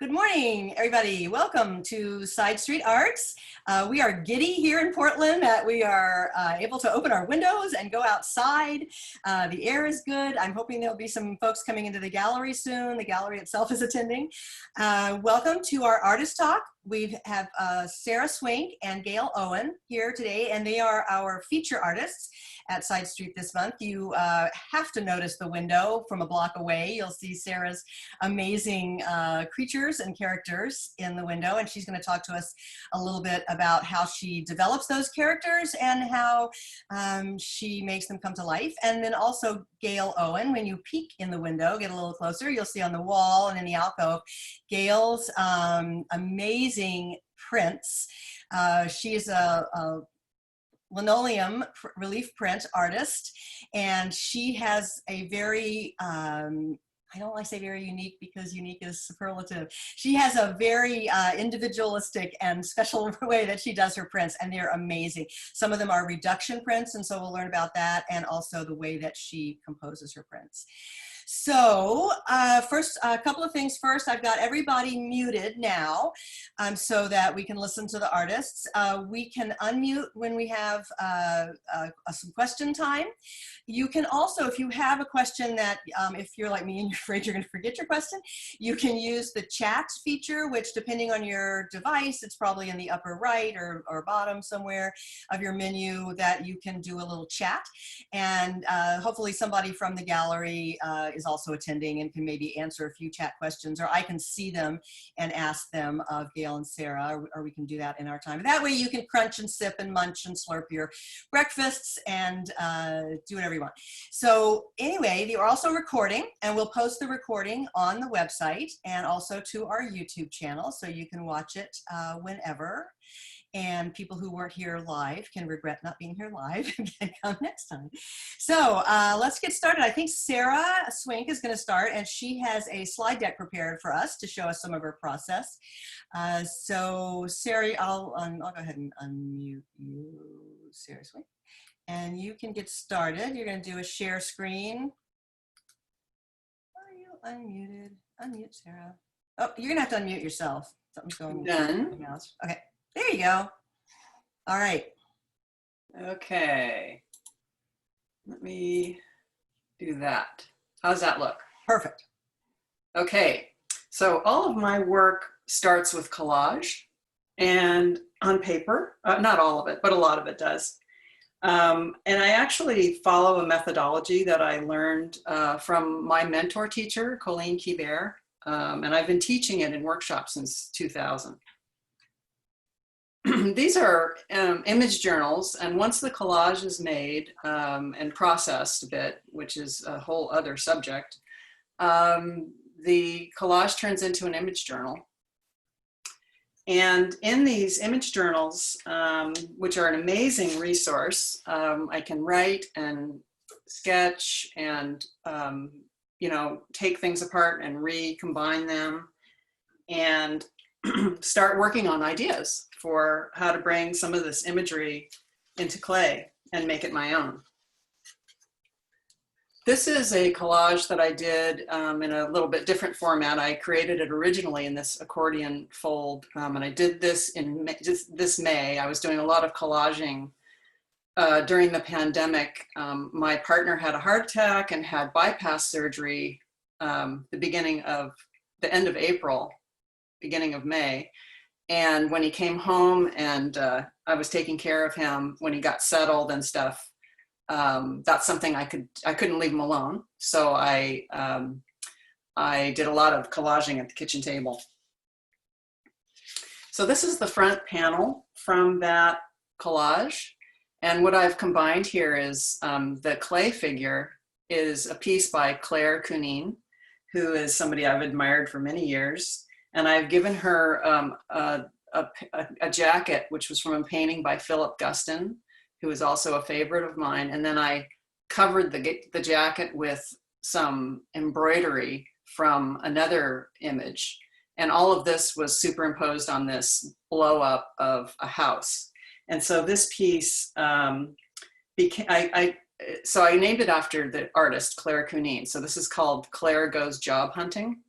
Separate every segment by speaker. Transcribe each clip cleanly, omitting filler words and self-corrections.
Speaker 1: Good morning, everybody. Welcome to Sidestreet Arts. We are giddy here in Portland that we are able to open our windows and go outside. The air is good. I'm hoping there'll be some folks coming into the gallery soon. The gallery itself is attending. Welcome to our artist talk. We have Sara Swink and Gail Owen here today, and they are our feature artists at Sidestreet this month. You have to notice the window from a block away. You'll see Sara's amazing creatures and characters in the window, and she's going to talk to us a little bit about how she develops those characters and how she makes them come to life. And then also Gail Owen, when you peek in the window, get a little closer, you'll see on the wall and in the alcove Gail's amazing prints. She is a linoleum relief print artist, and she has a very I don't like to say very unique because unique is superlative. She has a very individualistic and special way that she does her prints, and they're amazing. Some of them are reduction prints, and so we'll learn about that, and also the way that she composes her prints. So first, a couple of things first. I've got everybody muted now so that we can listen to the artists. We can unmute when we have some question time. You can also, if you have a question that, if you're like me and you're afraid you're going to forget your question, you can use the chat feature, which depending on your device, it's probably in the upper right or bottom somewhere of your menu that you can do a little chat. And hopefully somebody from the gallery is also attending and can maybe answer a few chat questions, or I can see them and ask them of Gail and Sara, or we can do that in our time. That way you can crunch and sip and munch and slurp your breakfasts and do whatever you want. So anyway, they are also recording, and we'll post the recording on the website and also to our YouTube channel, so you can watch it whenever. And people who weren't here live can regret not being here live and can come next time. So let's get started. I think Sara Swink is going to start, and she has a slide deck prepared for us to show us some of her process. So Sara, I'll go ahead and unmute you, Sara Swink, and you can get started. You're going to do a share screen. Are you unmuted? Unmute, Sara. Oh, you're going to have to unmute yourself. Something's going on.
Speaker 2: Done.
Speaker 1: Okay. There you go. All right.
Speaker 2: Okay. Let me do that. How's that look?
Speaker 1: Perfect.
Speaker 2: Okay. So all of my work starts with collage and on paper. Not all of it, but a lot of it does. And I actually follow a methodology that I learned from my mentor teacher, Colleen Keybert, and I've been teaching it in workshops since 2000. These are image journals, and once the collage is made and processed a bit, which is a whole other subject, the collage turns into an image journal. And in these image journals, which are an amazing resource, I can write and sketch and take things apart and recombine them and start working on ideas for how to bring some of this imagery into clay and make it my own. This is a collage that I did in a little bit different format. I created it originally in this accordion fold, and I did this in this May. I was doing a lot of collaging during the pandemic. My partner had a heart attack and had bypass surgery the end of April, beginning of May. And when he came home and I was taking care of him when he got settled and stuff, that's something I couldn't leave him alone. So I did a lot of collaging at the kitchen table. So this is the front panel from that collage. And what I've combined here is the clay figure is a piece by Claire Cunin, who is somebody I've admired for many years. And I've given her a jacket, which was from a painting by Philip Guston, who is also a favorite of mine. And then I covered the jacket with some embroidery from another image. And all of this was superimposed on this blow up of a house. And so this piece so I named it after the artist, Claire Cunin. So this is called Claire Goes Job Hunting.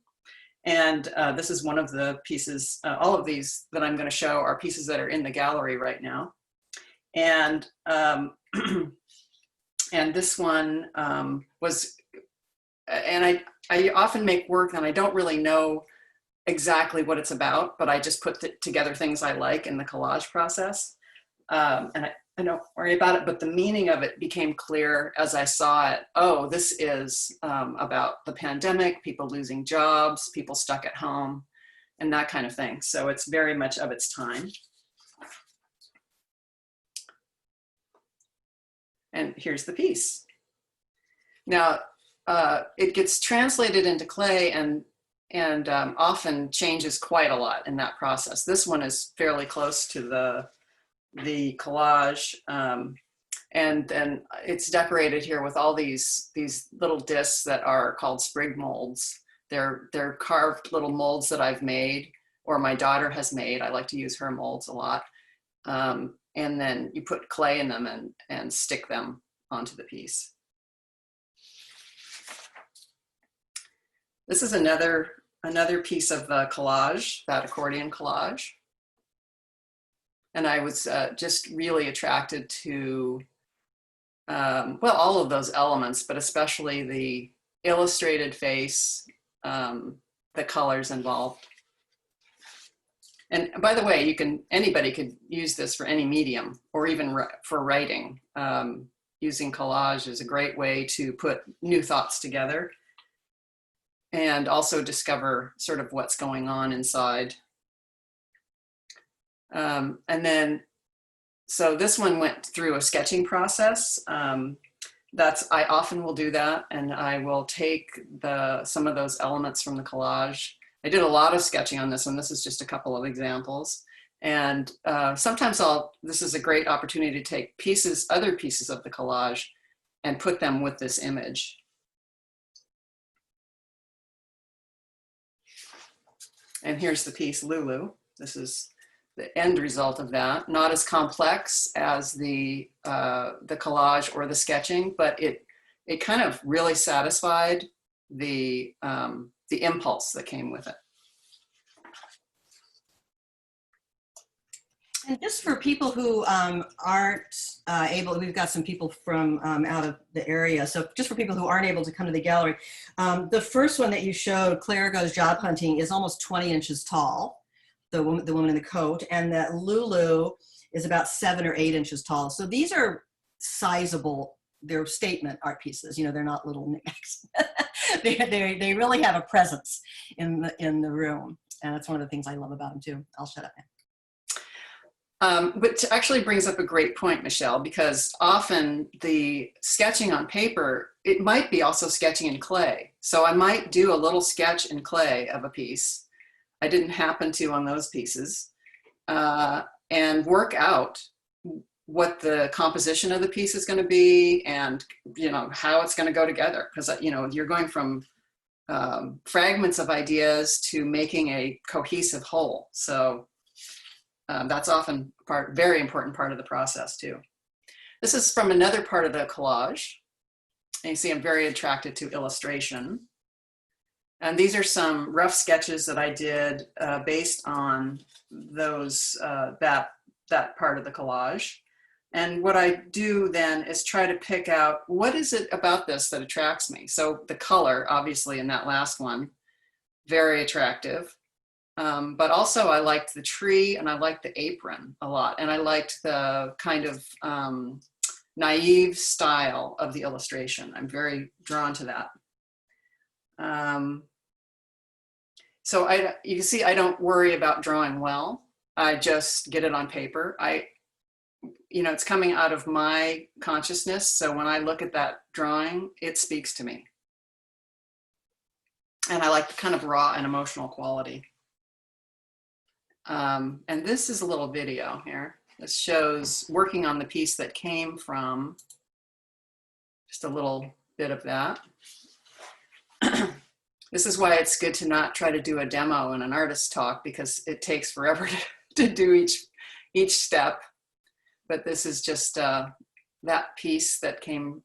Speaker 2: And this is one of the pieces, all of these that I'm going to show are pieces that are in the gallery right now. And, and this one was, and I often make work and I don't really know exactly what it's about, but I just put together things I like in the collage process. And I don't worry about it, but the meaning of it became clear as I saw it. Oh, this is about the pandemic, people losing jobs, people stuck at home, and that kind of thing. So it's very much of its time. And here's the piece. Now, it gets translated into clay and often changes quite a lot in that process. This one is fairly close to the collage, and then it's decorated here with all these little discs that are called sprig molds. They're carved little molds that I've made or my daughter has made. I like to use her molds a lot. And then you put clay in them and stick them onto the piece. This is another piece of the collage, that accordion collage. And I was just really attracted to, well, all of those elements, but especially the illustrated face, the colors involved. And by the way, anybody could use this for any medium or even for writing. Using collage is a great way to put new thoughts together and also discover sort of what's going on inside. And then, so this one went through a sketching process. I often will do that, and I will take some of those elements from the collage. I did a lot of sketching on this one. This is just a couple of examples. And sometimes this is a great opportunity to take other pieces of the collage and put them with this image. And here's the piece, Lulu. This is the end result of that. Not as complex as the collage or the sketching, but it kind of really satisfied the impulse that came with it.
Speaker 1: And just for people who aren't able, we've got some people from out of the area. So just for people who aren't able to come to the gallery, the first one that you showed, Claire Goes Job Hunting, is almost 20 inches tall, the woman in the coat, and that Lulu is about 7 or 8 inches tall. So these are sizable, they're statement art pieces. You know, they're not little knickknacks. they really have a presence in the room. And that's one of the things I love about them too. I'll shut up now.
Speaker 2: But it actually brings up a great point, Michelle, because often the sketching on paper, it might be also sketching in clay. So I might do a little sketch in clay of a piece. I didn't happen to on those pieces, and work out what the composition of the piece is going to be and, you know, how it's going to go together. Because, you know, you're going from fragments of ideas to making a cohesive whole. So that's often very important part of the process too. This is from another part of the collage. And you see I'm very attracted to illustration. And these are some rough sketches that I did based on those, that part of the collage. And what I do then is try to pick out, what is it about this that attracts me? So the color, obviously in that last one, very attractive. But also I liked the tree and I liked the apron a lot. And I liked the kind of naive style of the illustration. I'm very drawn to that. So you can see I don't worry about drawing well. I just get it on paper. You know, it's coming out of my consciousness. So when I look at that drawing, it speaks to me. And I like the kind of raw and emotional quality. And this is a little video here. This shows working on the piece that came from, just a little bit of that. This is why it's good to not try to do a demo in an artist talk, because it takes forever to do each step. But this is just that piece that came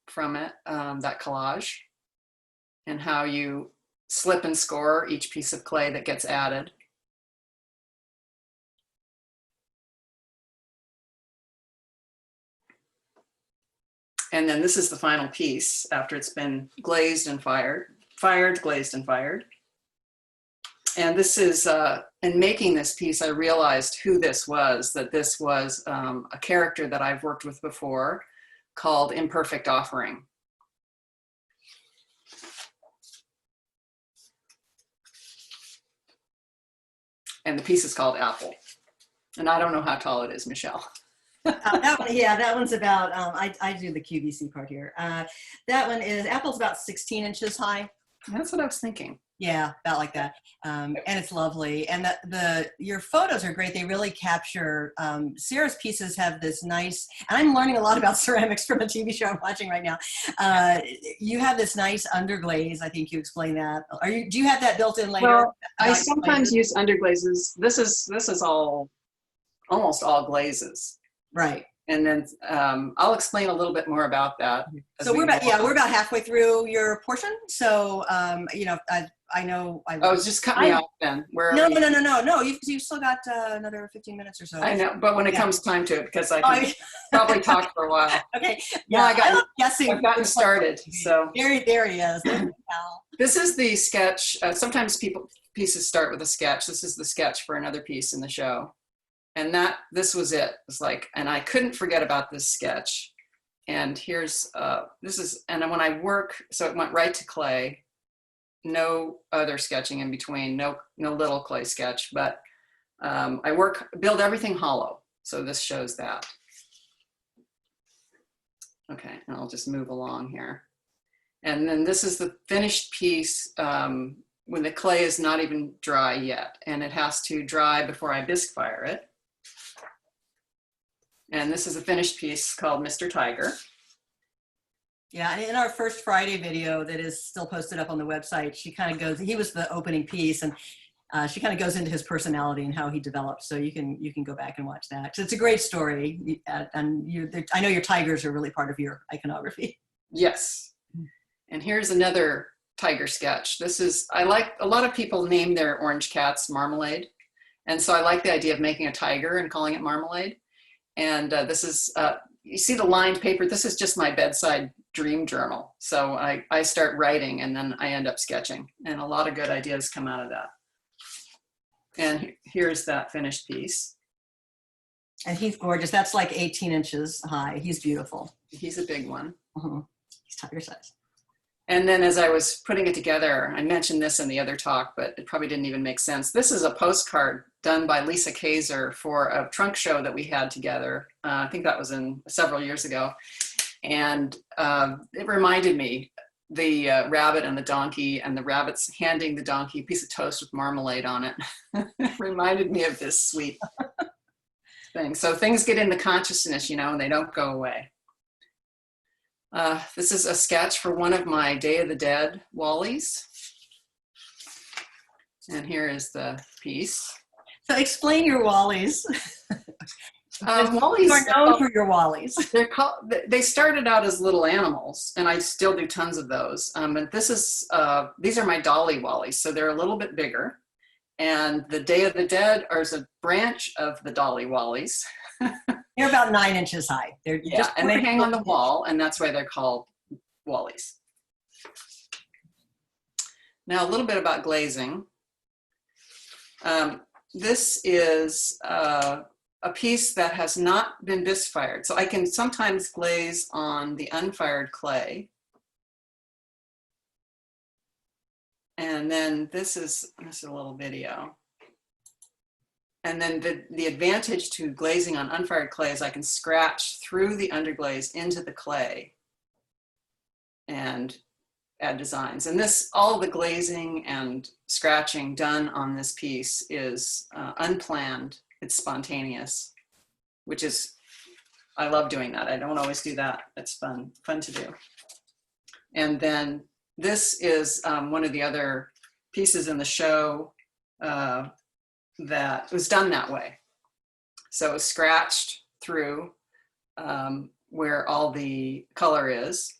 Speaker 2: from it, that collage, and how you slip and score each piece of clay that gets added. And then this is the final piece after it's been glazed and fired, glazed and fired. And this is, in making this piece, I realized who this was, that this was a character that I've worked with before called Imperfect Offering. And the piece is called Apple. And I don't know how tall it is, Michelle.
Speaker 1: That one's about, I do the QVC part here. That one is, Apple's about 16 inches high.
Speaker 2: That's what I was thinking.
Speaker 1: Yeah, about like that. And it's lovely. And your photos are great. They really capture, Sara's pieces have this nice, and I'm learning a lot about ceramics from a TV show I'm watching right now. You have this nice underglaze. I think you explained that. Do you have that built in later?
Speaker 2: Well, I sometimes use underglazes. This is almost all glazes.
Speaker 1: Right.
Speaker 2: And then I'll explain a little bit more about that.
Speaker 1: So we're about halfway through your portion. So, I know.
Speaker 2: Just cut me off then.
Speaker 1: No. You've still got another 15 minutes or so.
Speaker 2: I know, but when it comes time to it, because I can probably talk for a while.
Speaker 1: Okay.
Speaker 2: Yeah,
Speaker 1: I've
Speaker 2: gotten started. So
Speaker 1: there he is.
Speaker 2: This is the sketch. Sometimes pieces start with a sketch. This is the sketch for another piece in the show. And this was it. It's like, and I couldn't forget about this sketch. And here's, and when I work, so it went right to clay, no other sketching in between, no little clay sketch, but I build everything hollow. So this shows that. Okay, and I'll just move along here. And then this is the finished piece when the clay is not even dry yet, and it has to dry before I bisque fire it. And this is a finished piece called Mr. Tiger.
Speaker 1: Yeah, and in our first Friday video that is still posted up on the website, he was the opening piece, and she kind of goes into his personality and how he developed. So you can go back and watch that. So it's a great story. And I know your tigers are really part of your iconography.
Speaker 2: Yes. And here's another tiger sketch. A lot of people name their orange cats Marmalade. And so I like the idea of making a tiger and calling it Marmalade. And this is, you see the lined paper, this is just my bedside dream journal. So I start writing and then I end up sketching, and a lot of good ideas come out of that. And here's that finished piece.
Speaker 1: And he's gorgeous. That's like 18 inches high. He's beautiful.
Speaker 2: He's a big one.
Speaker 1: He's tiger size.
Speaker 2: And then as I was putting it together, I mentioned this in the other talk, but it probably didn't even make sense. This is a postcard done by Lisa Kaiser for a trunk show that we had together. I think that was several years ago. And it reminded me, the rabbit and the donkey, and the rabbit's handing the donkey a piece of toast with marmalade on it. It reminded me of this sweet thing. So things get into consciousness, and they don't go away. This is a sketch for one of my Day of the Dead Wallies. And here is the piece.
Speaker 1: So explain your Wallies.
Speaker 2: Wallies
Speaker 1: are known for your Wallies.
Speaker 2: They started out as little animals, and I still do tons of those. And these are my Dolly Wallies, so they're a little bit bigger. And the Day of the Dead is a branch of the Dolly Wallies.
Speaker 1: They're about 9 inches high.
Speaker 2: And they hang on the wall, and that's why they're called Wallies. Now, a little bit about glazing. This is a piece that has not been bisque fired. So I can sometimes glaze on the unfired clay. And then this is a little video. And then the advantage to glazing on unfired clay is I can scratch through the underglaze into the clay and add designs. And all the glazing and scratching done on this piece is unplanned. It's spontaneous, which is, I love doing that. I don't always do that. It's fun to do. And then this is one of the other pieces in the show that was done that way. So it was scratched through where all the color is,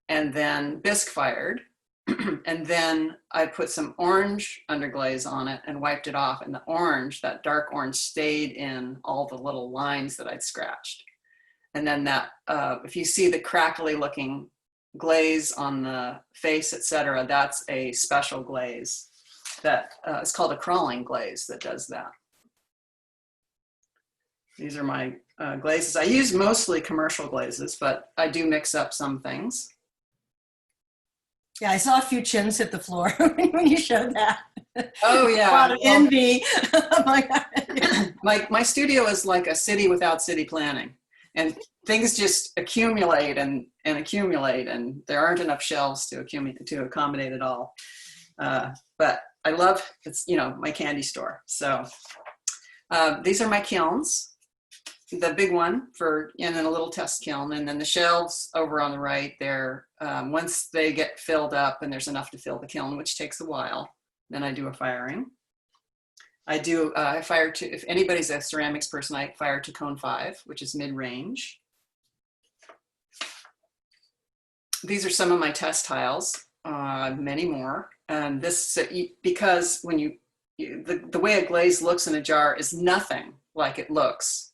Speaker 2: and then bisque fired, And then I put some orange underglaze on it and wiped it off. And the orange, that dark orange, stayed in all the little lines that I'd scratched. And then that, if you see the crackly looking glaze on the face, etc., that's a special glaze that it's called a crawling glaze that does that. These are my glazes. I use mostly commercial glazes, but I do mix up some things.
Speaker 1: Yeah, I saw a few chins hit the floor when you showed that.
Speaker 2: Oh yeah.
Speaker 1: A lot of envy. Oh my God.
Speaker 2: My studio is like a city without city planning, and things just accumulate and accumulate, and there aren't enough shelves to accommodate it all. But I love, it's, you know, my candy store. So these are my kilns. The big one and then a little test kiln, and then the shelves over on the right there. Once they get filled up and there's enough to fill the kiln, which takes a while, then I do a firing. I fire to, if anybody's a ceramics person, I fire to cone 5, which is mid-range. These are some of my test tiles, many more. And this, because when the way a glaze looks in a jar is nothing like it looks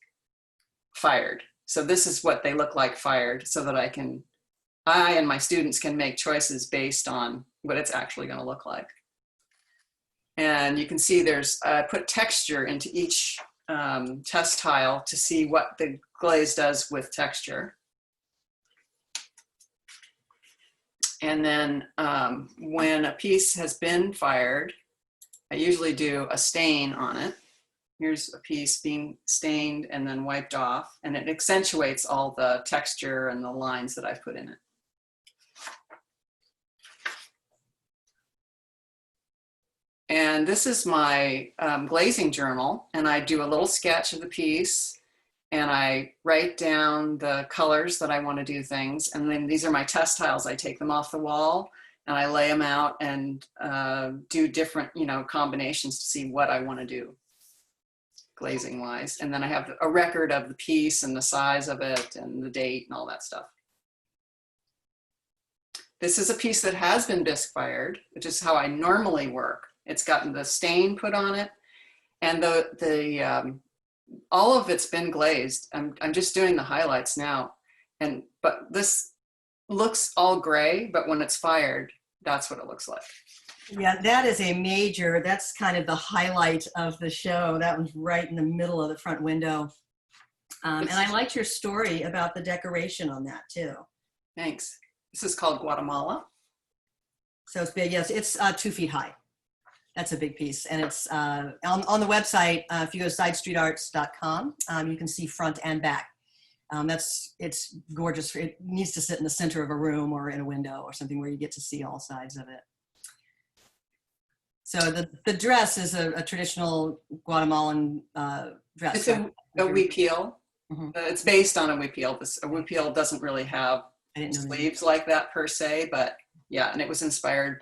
Speaker 2: fired. So this is what they look like fired, so that I and my students can make choices based on what it's actually going to look like. And you can see there's, I put texture into each test tile to see what the glaze does with texture. And then when a piece has been fired, I usually do a stain on it. Here's a piece being stained and then wiped off, and it accentuates all the texture and the lines that I've put in it. And this is my glazing journal, and I do a little sketch of the piece, and I write down the colors that I want to do things, and then these are my test tiles. I take them off the wall and I lay them out and do different, you know, combinations to see what I want to do glazing wise. And then I have a record of the piece and the size of it and the date and all that stuff. This is a piece that has been bisque fired, which is how I normally work. It's gotten the stain put on it, and all of it's been glazed. I'm just doing the highlights now, but this looks all gray, but when it's fired, that's what it looks like.
Speaker 1: Yeah, that is a major, that's kind of the highlight of the show. That one's right in the middle of the front window. And I liked your story about the decoration on that too.
Speaker 2: Thanks. This is called Guatemala.
Speaker 1: So it's big, yes, it's 2 feet high. That's a big piece. And it's on the website, if you go to sidestreetarts.com, you can see front and back. It's gorgeous. It needs to sit in the center of a room or in a window or something where you get to see all sides of it. So the dress is a traditional Guatemalan dress.
Speaker 2: It's a huipil. Mm-hmm. It's based on a huipil. A huipil doesn't really have sleeves like that per se, but yeah, and it was inspired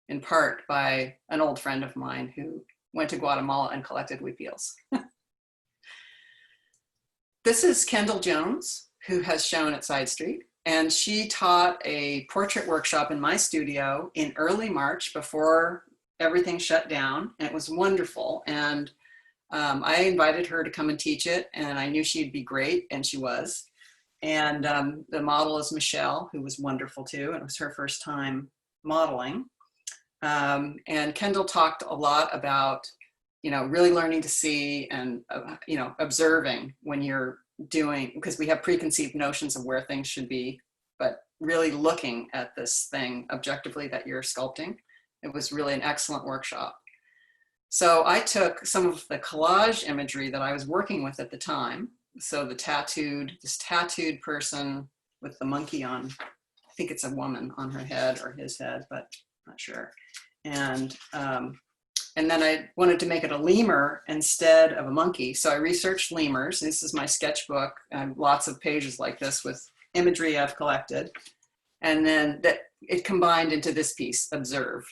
Speaker 2: in part by an old friend of mine who went to Guatemala and collected huipils. This is Kendall Jones, who has shown at Sidestreet, and she taught a portrait workshop in my studio in early March before everything shut down. And it was wonderful. And I invited her to come and teach it, and I knew she'd be great, and she was. And the model is Michelle, who was wonderful too. And it was her first time modeling. And Kendall talked a lot about, you know, really learning to see and, you know, observing when you're doing, because we have preconceived notions of where things should be, but really looking at this thing objectively that you're sculpting. It was really an excellent workshop. So I took some of the collage imagery that I was working with at the time. So this tattooed person with the monkey on, I think it's a woman on her head or his head, but not sure. And then I wanted to make it a lemur instead of a monkey. So I researched lemurs. This is my sketchbook. I have lots of pages like this with imagery I've collected. And then it combined into this piece, Observe.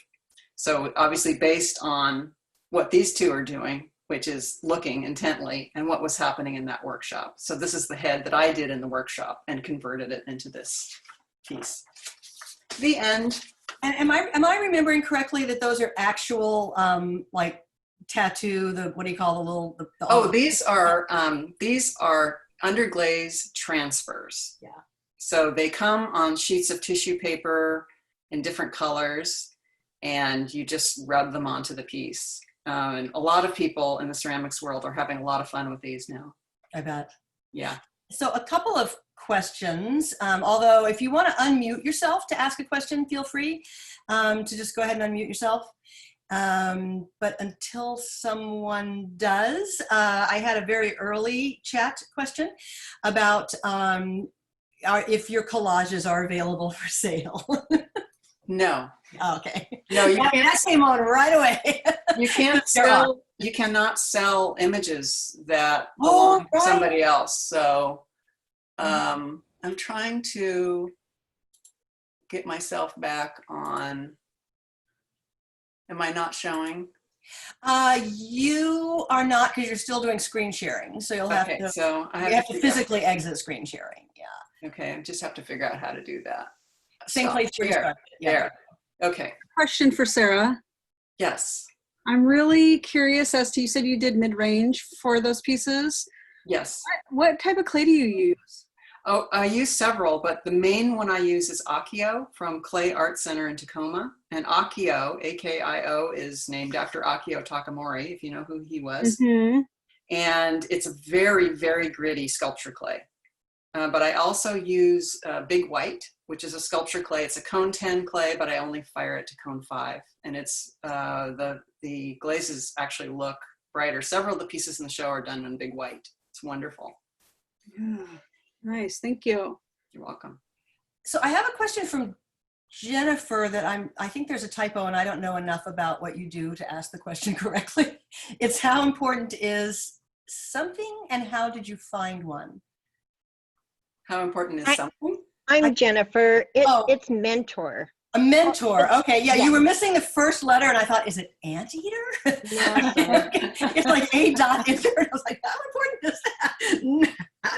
Speaker 2: So obviously based on what these two are doing, which is looking intently, and what was happening in that workshop. So this is the head that I did in the workshop and converted it into this piece. the end.
Speaker 1: And am I remembering correctly that those are actual like tattoo, what do you call the little
Speaker 2: Oh, these are underglaze transfers.
Speaker 1: Yeah.
Speaker 2: So they come on sheets of tissue paper in different colors, and you just rub them onto the piece. And a lot of people in the ceramics world are having a lot of fun with these now.
Speaker 1: I bet.
Speaker 2: Yeah.
Speaker 1: So a couple of questions, although if you want to unmute yourself to ask a question, feel free to just go ahead and unmute yourself. But until someone does, I had a very early chat question about if your collages are available for sale.
Speaker 2: No.
Speaker 1: Oh, okay.
Speaker 2: No, you can't.
Speaker 1: That came on right away.
Speaker 2: You can't sell. You cannot sell images that belong to somebody else. So I'm trying to get myself back on. Am I not showing?
Speaker 1: You are not, because you're still doing screen sharing. So you'll have to.
Speaker 2: So I
Speaker 1: have to physically exit screen sharing. Yeah.
Speaker 2: Okay, I just have to figure out how to do that.
Speaker 1: Same place where you started. Yeah.
Speaker 2: There. Okay.
Speaker 3: Question for Sara.
Speaker 2: Yes.
Speaker 3: I'm really curious as to, you said you did mid-range for those pieces.
Speaker 2: Yes.
Speaker 3: What type of clay do you use?
Speaker 2: Oh, I use several, but the main one I use is Akio from Clay Art Center in Tacoma. And Akio, A-K-I-O, is named after Akio Takamori, if you know who he was.
Speaker 3: Mm-hmm.
Speaker 2: And it's a very, very gritty sculpture clay. But I also use Big White, which is a sculpture clay. It's a cone 10 clay, but I only fire it to cone 5. And it's the glazes actually look brighter. Several of the pieces in the show are done in Big White. It's wonderful.
Speaker 3: Yeah. Nice, thank you.
Speaker 2: You're welcome.
Speaker 1: So I have a question from Jennifer that I think there's a typo and I don't know enough about what you do to ask the question correctly. It's how important is something and how did you find one?
Speaker 2: How important is something?
Speaker 4: I'm Jennifer. It's mentor.
Speaker 1: A mentor. Okay. Yeah,
Speaker 4: yeah.
Speaker 1: You were missing the first letter and I thought, is it anteater?
Speaker 4: No.
Speaker 1: It's like A dot enter. I was like, how important is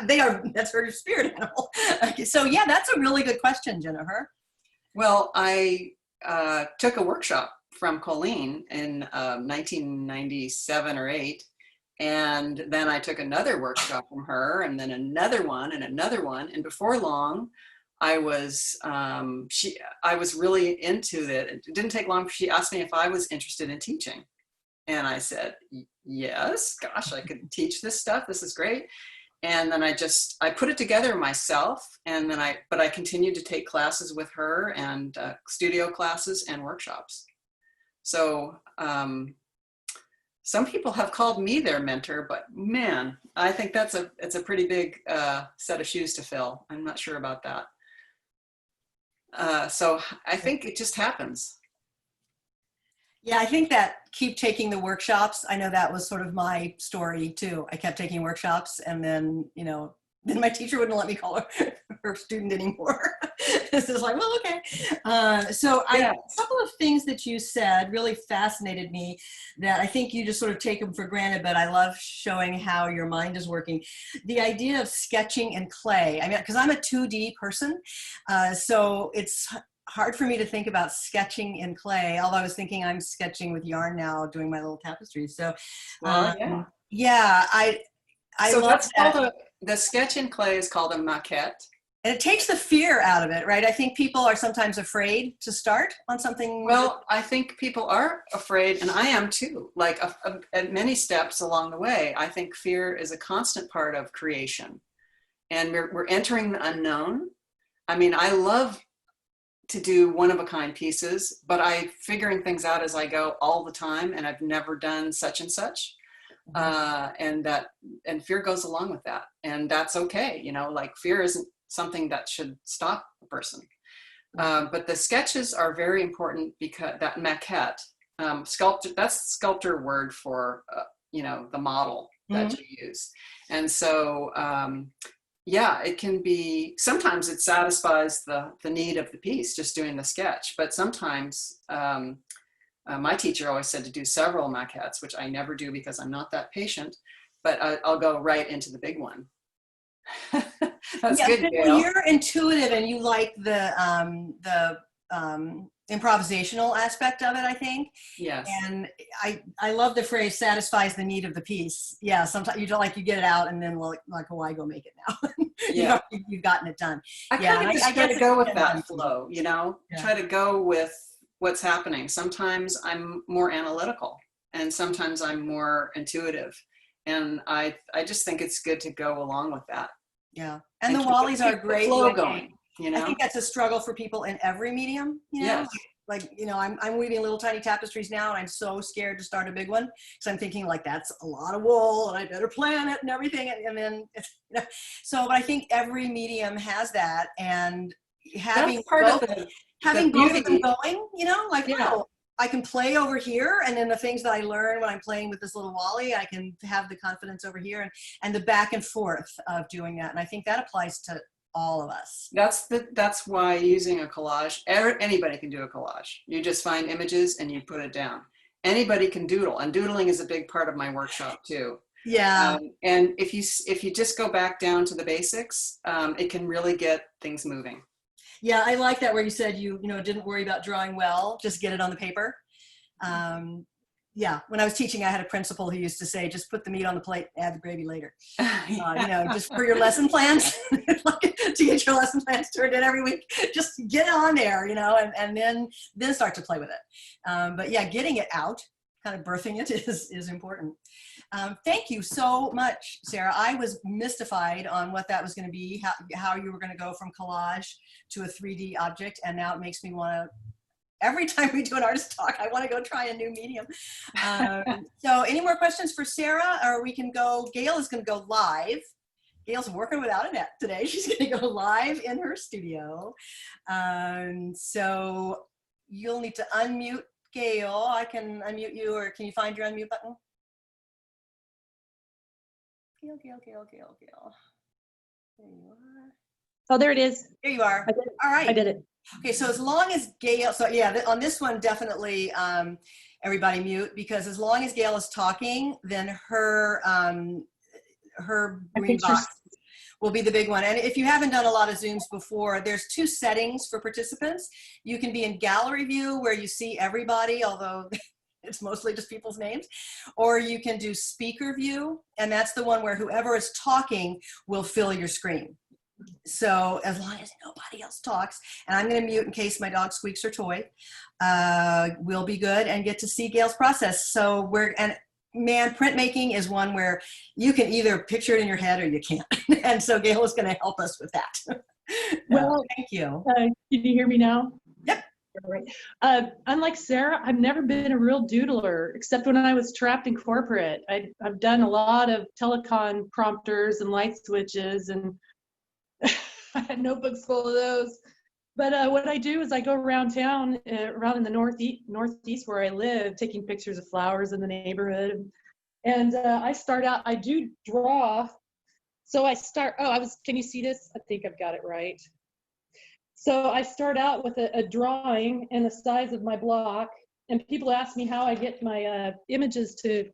Speaker 1: that? That's her spirit animal. Okay, so yeah, that's a really good question, Jennifer.
Speaker 2: Well, I took a workshop from Colleen in 1997 or 8. And then I took another workshop from her, and then another one and another one. And before long, I was really into it. It didn't take long. She asked me if I was interested in teaching. And I said, yes, gosh, I could teach this stuff. This is great. And then I put it together myself. And then I continued to take classes with her and studio classes and workshops. So, some people have called me their mentor, but man, I think it's a pretty big set of shoes to fill. I'm not sure about that. So I think it just happens.
Speaker 1: Yeah, I think that keep taking the workshops. I know that was sort of my story too. I kept taking workshops and then, then my teacher wouldn't let me call her student anymore. This is like, well, okay. A couple of things that you said really fascinated me that I think you just sort of take them for granted, but I love showing how your mind is working. The idea of sketching in clay. I mean, because I'm a 2D person, so it's hard for me to think about sketching in clay, although I was thinking I'm sketching with yarn now, doing my little tapestries. So, I
Speaker 2: so
Speaker 1: love that.
Speaker 2: The sketch in clay is called a maquette.
Speaker 1: And it takes the fear out of it, right? I think people are sometimes afraid to start on something.
Speaker 2: Well, I think people are afraid, and I am too, like at many steps along the way. I think fear is a constant part of creation. And we're entering the unknown. I mean, I love to do one-of-a-kind pieces, but I'm figuring things out as I go all the time, and I've never done such and such. And fear goes along with that, and that's okay. Like fear isn't something that should stop a person. But the sketches are very important because that maquette, sculptor, that's sculptor word for the model that you use. And so it can be, sometimes it satisfies the need of the piece just doing the sketch, but sometimes my teacher always said to do several maquettes, which I never do because I'm not that patient, but I'll go right into the big one. That's good, Gail.
Speaker 1: When you're intuitive and you like the improvisational aspect of it, I think.
Speaker 2: Yes.
Speaker 1: And I love the phrase satisfies the need of the piece. Yeah, sometimes you don't like, you get it out and then like, oh, why go make it now?
Speaker 2: Yeah.
Speaker 1: You've gotten it done.
Speaker 2: I
Speaker 1: Yeah,
Speaker 2: kind of
Speaker 1: and
Speaker 2: just
Speaker 1: I
Speaker 2: try
Speaker 1: guess
Speaker 2: to go with
Speaker 1: it's
Speaker 2: that
Speaker 1: done.
Speaker 2: flow, you know,
Speaker 1: Yeah.
Speaker 2: try to go with what's happening. Sometimes I'm more analytical and sometimes I'm more intuitive. And I just think it's good to go along with that.
Speaker 1: Yeah. And the
Speaker 2: keep
Speaker 1: Wallies are
Speaker 2: keep the
Speaker 1: great.
Speaker 2: flow going, you
Speaker 1: I
Speaker 2: know?
Speaker 1: think that's a struggle for people in every medium, you know?
Speaker 2: Yes.
Speaker 1: Like, you know, I'm weaving little tiny tapestries now and I'm so scared to start a big one because I'm thinking like that's a lot of wool and I better plan it and everything. And then, you know, so, but I think every medium has that, and having
Speaker 2: That's part
Speaker 1: both,
Speaker 2: of the
Speaker 1: having both of them
Speaker 2: beauty.
Speaker 1: going, you know, like,
Speaker 2: Yeah.
Speaker 1: oh, I can play over here, and then the things that I learn when I'm playing with this little Wally, I can have the confidence over here, and the back and forth of doing that. And I think that applies to all of us.
Speaker 2: That's why using a collage, anybody can do a collage. You just find images and you put it down. Anybody can doodle, and doodling is a big part of my workshop too.
Speaker 1: Yeah.
Speaker 2: And if you just go back down to the basics, it can really get things moving.
Speaker 1: Yeah, I like that where you said you know didn't worry about drawing well, just get it on the paper. Yeah, when I was teaching, I had a principal who used to say, just put the meat on the plate, add the gravy later. You know, just for your lesson plans, to get your lesson plans turned in every week, just get it on there, you know, and then start to play with it. But yeah, getting it out, kind of birthing it is important. Thank you so much, Sarah. I was mystified on what that was going to be, how you were going to go from collage to a 3D object, and now it makes me want to, every time we do an artist talk, I want to go try a new medium. So any more questions for Sarah, or we can go, Gail is going to go live. Gail's working without a net today. She's going to go live in her studio. So you'll need to unmute Gail. I can unmute you, or can you find your unmute button? Gail. There you are.
Speaker 5: Oh, there it is.
Speaker 1: There you are.
Speaker 5: I did it.
Speaker 1: All right.
Speaker 5: I did it.
Speaker 1: Okay, so as long as Gail, so yeah, on this one, definitely everybody mute, because as long as Gail is talking, then her green box will be the big one. And if you haven't done a lot of Zooms before, there's two settings for participants. You can be in gallery view where you see everybody, although it's mostly just people's names, or you can do speaker view, and that's the one where whoever is talking will fill your screen. So as long as nobody else talks, and I'm going to mute in case my dog squeaks her toy, we'll be good and get to see Gail's process. So and man, printmaking is one where you can either picture it in your head or you can't. And so Gail is going to help us with that.
Speaker 5: Well,
Speaker 1: thank you.
Speaker 5: Can you hear me now?
Speaker 1: Yep.
Speaker 5: All right. Unlike Sarah, I've never been a real doodler, except when I was trapped in corporate. I've done a lot of telecom prompters and light switches, and I had notebooks full of those. But what I do is I go around town, around in the northeast where I live, taking pictures of flowers in the neighborhood. And I start out, I do draw. So I start, can you see this? I think I've got it right. So I start out with a drawing and the size of my block. And people ask me how I get my images to,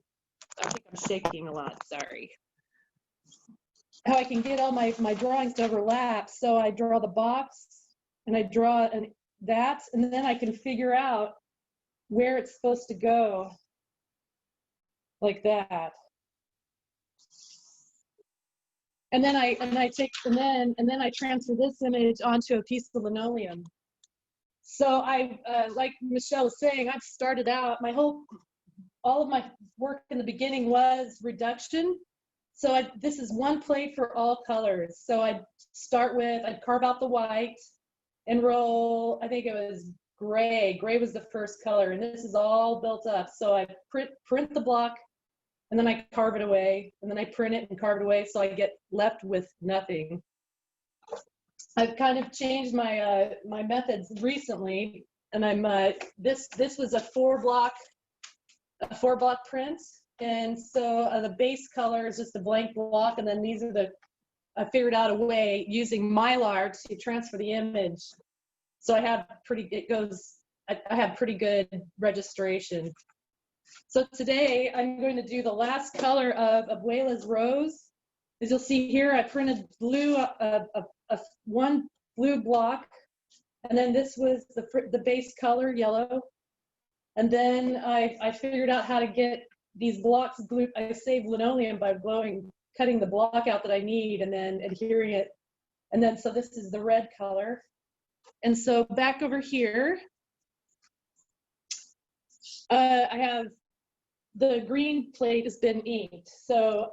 Speaker 5: I think I'm shaking a lot, sorry. How I can get all my drawings to overlap. So I draw the box and I draw that, and then I can figure out where it's supposed to go, like that. And then I transfer this image onto a piece of linoleum. So like Michelle was saying, I've started out, all of my work in the beginning was reduction. So this is one plate for all colors. So I'd carve out the white and roll, I think it was gray. Gray was the first color, and this is all built up. So I print the block, and then I carve it away, and then I print it and carve it away, so I get left with nothing. I've kind of changed my my methods recently, and I'm this was a four block print. And so the base color is just a blank block, and then these are I figured out a way using Mylar to transfer the image. So I have I have pretty good registration. So today I'm going to do the last color of Abuela's Rose. As you'll see here, I printed blue, one blue block, And then this was the base color, yellow. And then I figured out how to get these blocks glued. I saved linoleum by cutting the block out that I need and then adhering it. And then, so this is the red color. And so back over here, I have the green plate has been inked. So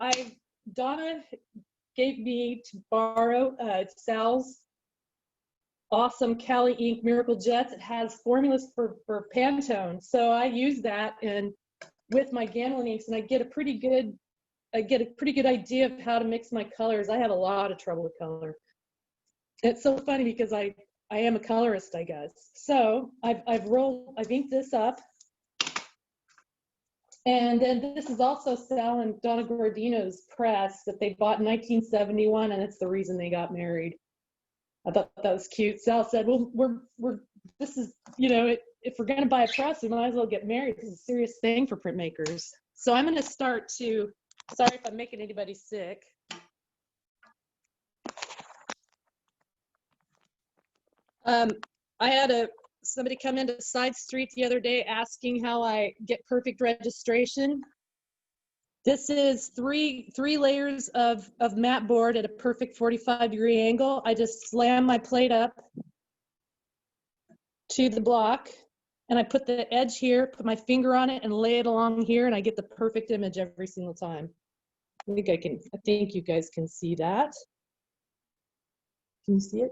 Speaker 5: Donna gave me to borrow Sal's awesome Cali ink Miracle Jets. It has formulas for Pantone. So I use that and with my Gamelin inks, and I get a pretty good idea of how to mix my colors. I have a lot of trouble with color. It's so funny because I am a colorist, I guess. So I've inked this up. And then this is also Sal and Donna Gordino's press that they bought in 1971, and it's the reason they got married. I thought that was cute. Sal said, well, this is, you know, if we're going to buy a press, we might as well get married. This is a serious thing for printmakers. So I'm going to start to, sorry if I'm making anybody sick. I had somebody come into Sidestreet the other day asking how I get perfect registration. This is three layers of mat board at a perfect 45-degree angle. I just slam my plate up to the block and I put the edge here, put my finger on it and lay it along here, and I get the perfect image every single time. I think you guys can see that. Can you see it?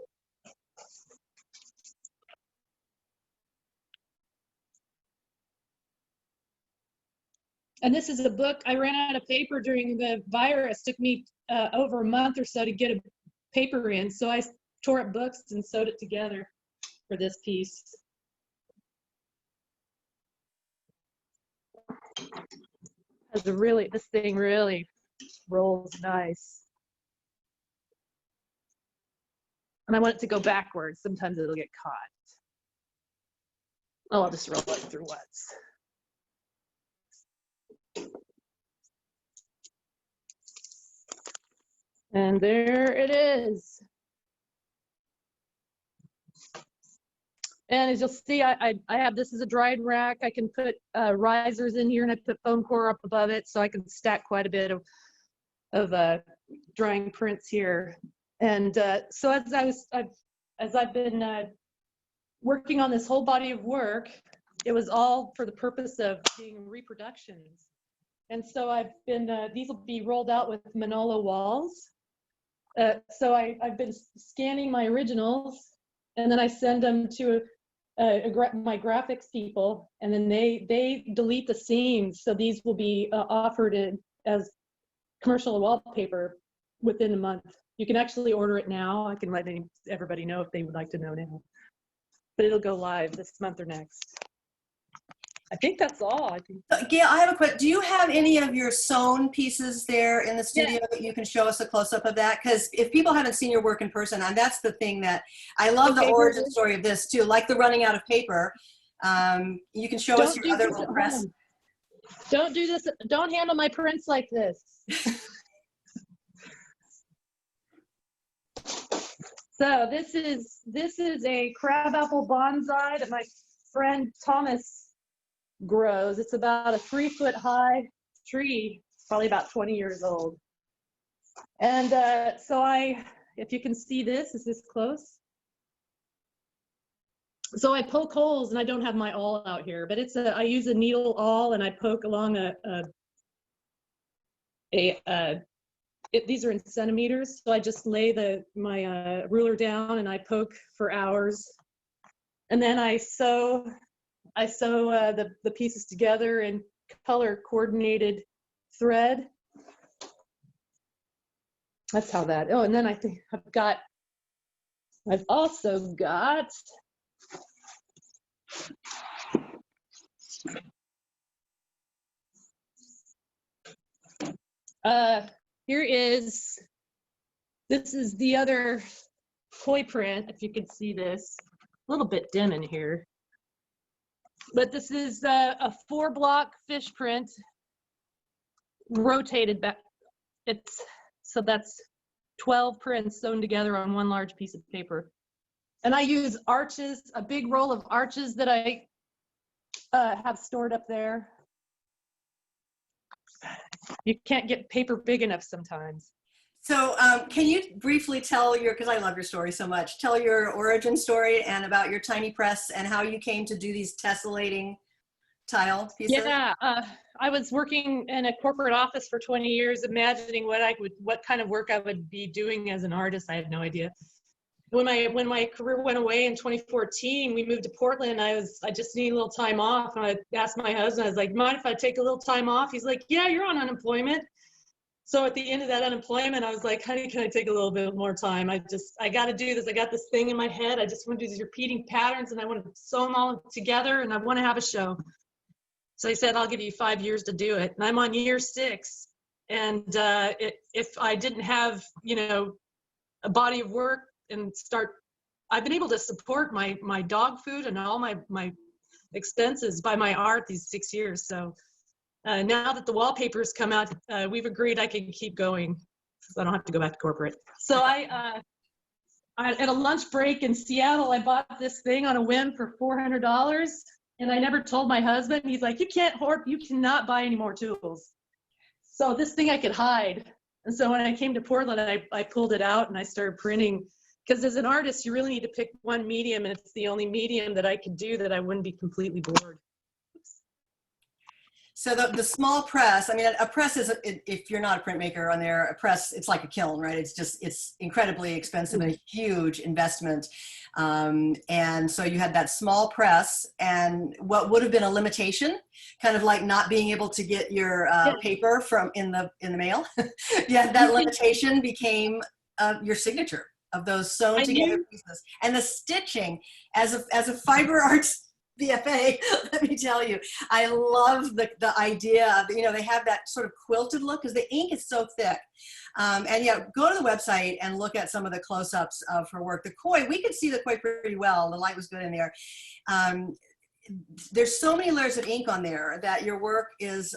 Speaker 5: And this is a book. I ran out of paper during the virus. It took me over a month or so to get a paper in. So I tore up books and sewed it together for this piece. This thing really rolls nice. And I want it to go backwards. Sometimes it'll get caught. Oh, I'll just roll it through once. And there it is. And as you'll see, I have this as a dried rack. I can put risers in here, and I put foam core up above it, so I can stack quite a bit of drying prints here. And so as I've been working on this whole body of work, it was all for the purpose of being reproductions. And so I've been these will be rolled out with Manolo walls. So I've been scanning my originals, and then I send them to my graphics people, and then they delete the seams. So these will be offered as commercial wallpaper within a month. You can actually order it now. I can let everybody know if they would like to know now. But it'll go live this month or next. I think that's all.
Speaker 1: Gail, I have a question. Do you have any of your sewn pieces there in the studio that you can show us a close-up of that? Because if people haven't seen your work in person, and that's the thing that I love, the origin story of this too, like the running out of paper. You can show us your other little press.
Speaker 5: Don't do this. Don't handle my prints like this. So this is a crabapple bonsai that my friend Thomas grows. It's about a 3-foot high tree, probably about 20 years old. And so if you can see this, is this close? So I poke holes, and I don't have my awl out here, but I use a needle awl, and I poke along these are in centimeters. So I just lay my ruler down, and I poke for hours. And then I sew the pieces together in color coordinated thread. That's how that, oh, and then I think I've also got this is the other koi print, if you can see this. A little bit dim in here. But this is a 4-block fish print rotated back. So that's 12 prints sewn together on one large piece of paper. And I use arches, a big roll of arches that I have stored up there. You can't get paper big enough sometimes.
Speaker 1: So can you briefly tell your, because I love your story so much, tell your origin story and about your tiny press and how you came to do these tessellating tile pieces?
Speaker 5: Yeah, I was working in a corporate office for 20 years, imagining what kind of work I would be doing as an artist. I had no idea. When my career went away in 2014, we moved to Portland. I just needed a little time off, and I asked my husband, I was like, mind if I take a little time off? He's like, yeah, you're on unemployment. So at the end of that unemployment, I was like, honey, can I take a little bit more time? I got to do this. I got this thing in my head. I just want to do these repeating patterns, and I want to sew them all together, and I want to have a show. So he said, I'll give you 5 years to do it. And I'm on year 6. And if I didn't have, a body of work and I've been able to support my dog food and all my expenses by my art these 6 years. So now that the wallpapers come out, we've agreed I can keep going, so I don't have to go back to corporate. So I at a lunch break in Seattle, I bought this thing on a whim for $400. And I never told my husband. He's like, you cannot buy any more tools. So this thing I could hide. And so when I came to Portland, I pulled it out and I started printing. Because as an artist, you really need to pick one medium, and it's the only medium that I could do that I wouldn't be completely bored.
Speaker 1: So the small press, I mean, a press is, if you're not a printmaker on there, a press, it's like a kiln, right? It's incredibly expensive and a huge investment. And so you had that small press, and what would have been a limitation, kind of like not being able to get your paper from in the mail. Yeah, that limitation became your signature of those sewn together pieces. And the stitching, as a fiber arts BFA, let me tell you, I love the idea of, they have that sort of quilted look because the ink is so thick. And yeah, go to the website and look at some of the close-ups of her work. The koi, we could see the koi pretty well. The light was good in there. There's so many layers of ink on there that your work is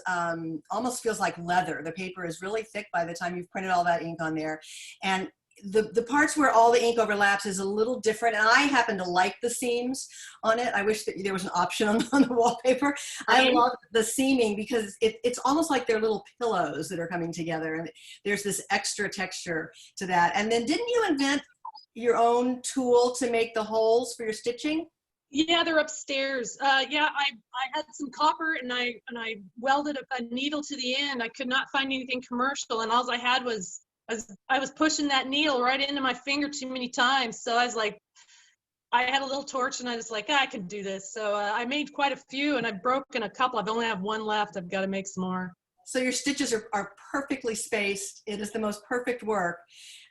Speaker 1: almost feels like leather. The paper is really thick by the time you've printed all that ink on there. And the parts where all the ink overlaps is a little different, and I happen to like the seams on it. I wish that there was an option on the wallpaper. I love the seaming because it's almost like they're little pillows that are coming together, and there's this extra texture to that. And then didn't you invent your own tool to make the holes for your stitching?
Speaker 5: Yeah, they're upstairs. Yeah, I had some copper and I welded a needle to the end. I could not find anything commercial, and all I had was I was pushing that needle right into my finger too many times. So I was like, I had a little torch and I was like, I can do this. So I made quite a few, and I've broken a couple. I've only have one left. I've got to make some more.
Speaker 1: So your stitches are perfectly spaced. It is the most perfect work.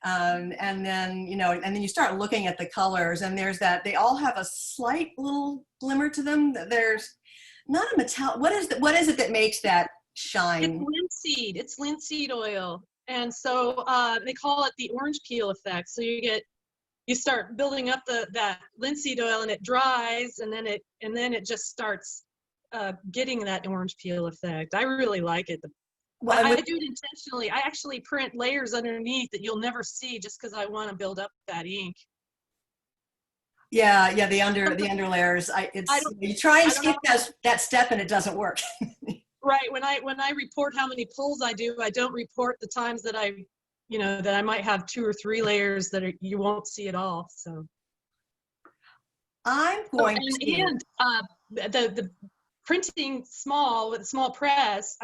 Speaker 1: And then, and then you start looking at the colors, and there's that, they all have a slight little glimmer to them. There's not a metallic, what is it that makes that shine?
Speaker 5: It's linseed. It's linseed oil. And so they call it the orange peel effect. So you start building up that linseed oil, and it dries, and then it just starts getting that orange peel effect. I really like it. Well, I do it intentionally. I actually print layers underneath that you'll never see just because I want to build up that ink.
Speaker 1: Yeah, the under layers. You try and skip that step, and it doesn't work.
Speaker 5: Right. When I report how many pulls I do, I don't report the times that that I might have 2 or 3 layers that you won't see at all. So
Speaker 1: I'm going
Speaker 5: the printing small with a small press.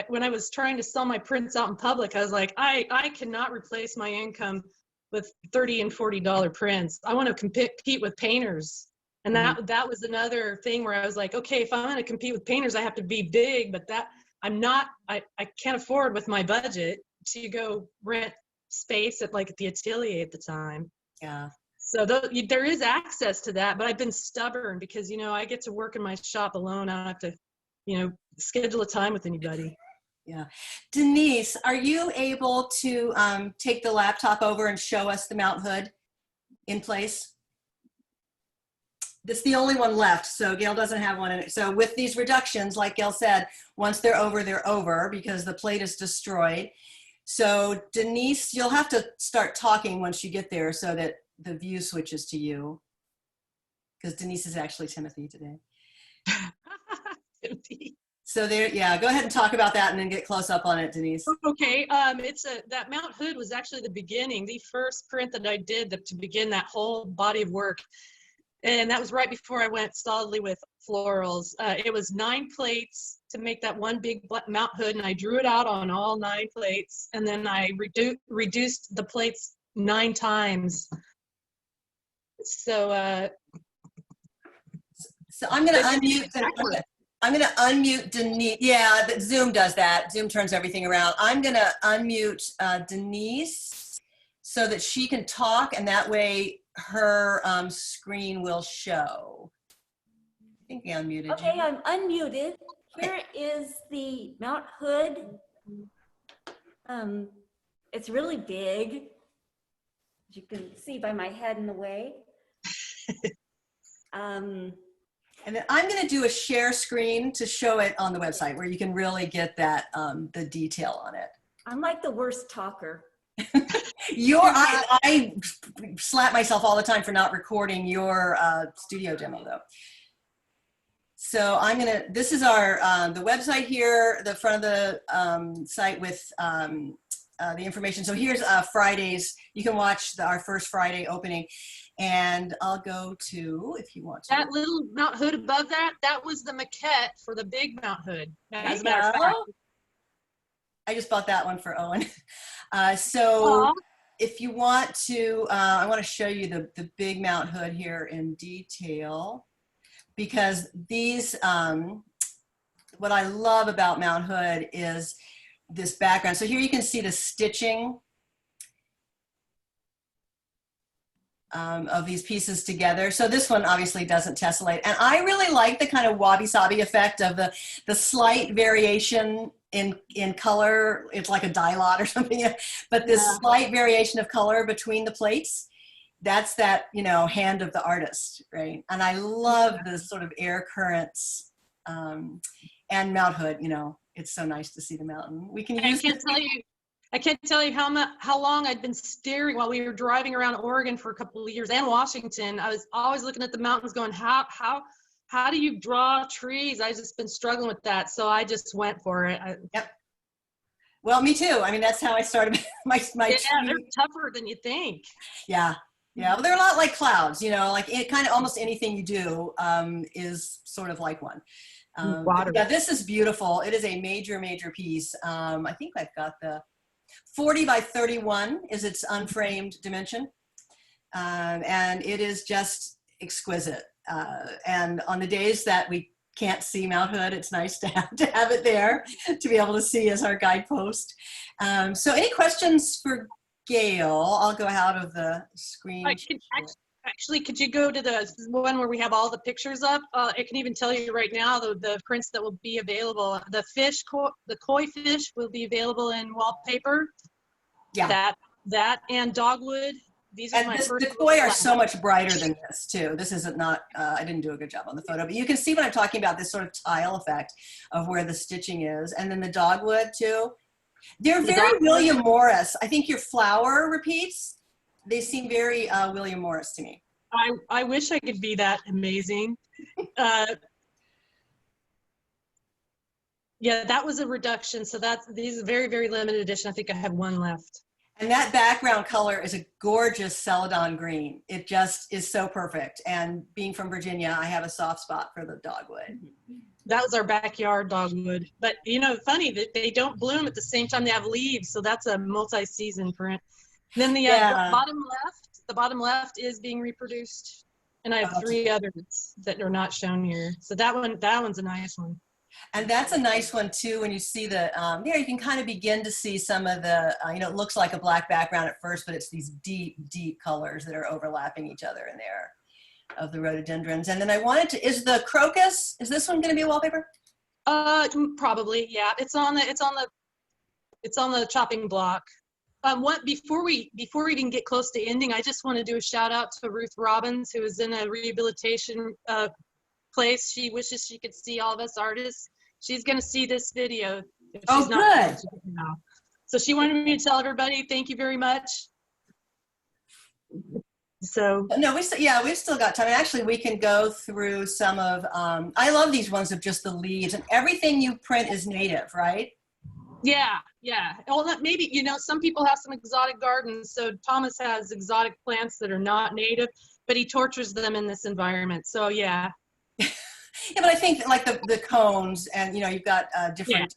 Speaker 5: When I was trying to sell my prints out in public, I was like, I cannot replace my income with $30 and $40 prints. I want to compete with painters. And that was another thing where I was like, okay, if I'm going to compete with painters, I have to be big, but I can't afford with my budget to go rent space at the Atelier at the time.
Speaker 1: Yeah.
Speaker 5: So there is access to that, but I've been stubborn because, I get to work in my shop alone. I don't have to, schedule a time with anybody.
Speaker 1: Yeah. Denise, are you able to take the laptop over and show us the mount hood in place? This is the only one left, so Gail doesn't have one in it. So with these reductions, like Gail said, once they're over because the plate is destroyed. So Denise, you'll have to start talking once you get there so that the view switches to you. because Denise is actually Timothy today.
Speaker 5: Timothy.
Speaker 1: So there, yeah, go ahead and talk about that and then get close up on it, Denise.
Speaker 5: Okay, that Mount Hood was actually the beginning, the first print that I did to begin that whole body of work. And that was right before I went solidly with florals. It was 9 plates to make that one big Mount Hood, and I drew it out on all 9 plates. And then I reduced the plates 9 times. So
Speaker 1: I'm going to unmute. I'm going to unmute Denise. Yeah, but Zoom does that. Zoom turns everything around. I'm going to unmute Denise so that she can talk, and that way her screen will show. I think I unmuted
Speaker 6: Okay,
Speaker 1: you.
Speaker 6: I'm unmuted. Here is the Mount Hood. It's really big, as you can see by my head in the way.
Speaker 1: And then I'm going to do a share screen to show it on the website where you can really get that the detail on it.
Speaker 6: I'm like the worst talker.
Speaker 1: I slap myself all the time for not recording your studio demo though. So this is our, the website here, the front of the site with the information. So here's Fridays. You can watch our first Friday opening. And I'll go to, if you want to.
Speaker 5: that little Mount Hood above that was the maquette for the big Mount Hood. As a matter of fact.
Speaker 1: I just bought that one for Owen. So if you want to, I want to show you the big Mount Hood here in detail, because these, what I love about Mount Hood is this background. So here you can see the stitching of these pieces together. So this one obviously doesn't tessellate. And I really like the kind of wabi-sabi effect of the slight variation in color. It's like a dye lot or something, but this slight variation of color between the plates, that's that, you know, hand of the artist, right? And I love this sort of air currents and Mount Hood, you know, it's so nice to see the mountain. We can use
Speaker 5: I can't tell you how long I'd been staring while we were driving around Oregon for a couple of years, and Washington. I was always looking at the mountains going, how do you draw trees? I've just been struggling with that. So I just went for it.
Speaker 1: Yep. Well, me too. I mean, that's how I started my
Speaker 5: yeah,
Speaker 1: tree.
Speaker 5: they're tougher than you think.
Speaker 1: Yeah. Yeah. Well, they're a lot like clouds, you know, like it kind of almost anything you do is sort of like one. Yeah, this is beautiful. It is a major, major piece. I think I've got the 40 by 31 is its unframed dimension. And it is just exquisite. And on the days that we can't see Mount Hood, it's nice to have it there to be able to see as our guidepost. So any questions for Gail? I'll go out of the screen.
Speaker 5: Actually, could you go to the one where we have all the pictures up? I can even tell you right now the prints that will be available. The fish, the koi fish will be available in wallpaper. Yeah. That and dogwood. These are my first.
Speaker 1: The koi are so much brighter than this too. This isn't not, I didn't do a good job on the photo, but you can see what I'm talking about, this sort of tile effect of where the stitching is. And then the dogwood too. They're very William Morris. I think your flower repeats. They seem very William Morris to me.
Speaker 5: I wish I could be that amazing. Yeah, that was a reduction. So these are very, very limited edition. I think I have one left.
Speaker 1: And that background color is a gorgeous celadon green. It just is so perfect. And being from Virginia, I have a soft spot for the dogwood.
Speaker 5: That was our backyard dogwood. But you know, funny that they don't bloom at the same time they have leaves. So that's a multi-season print. Then the bottom left is being reproduced, and I have 3 others that are not shown here. So that one's a nice one.
Speaker 1: And that's a nice one too. When you see the there, you can kind of begin to see some of the you know, it looks like a black background at first, but it's these deep, deep colors that are overlapping each other in there of the rhododendrons. And then I wanted to, is the crocus, is this one going to be a wallpaper?
Speaker 5: Probably, yeah. It's on the chopping block. Before we even get close to ending, I just want to do a shout out to Ruth Robbins, who is in a rehabilitation place. She wishes she could see all of us artists. She's going to see this video.
Speaker 1: Oh, good.
Speaker 5: So she wanted me to tell everybody, thank you very much. So
Speaker 1: No, we've still got time. Actually, we can go through some of, I love these ones of just the leaves, and everything you print is native, right?
Speaker 5: yeah, yeah. Well, maybe, some people have some exotic gardens. So Thomas has exotic plants that are not native, but he tortures them in this environment. So yeah.
Speaker 1: Yeah, but I think like the cones, and you've got different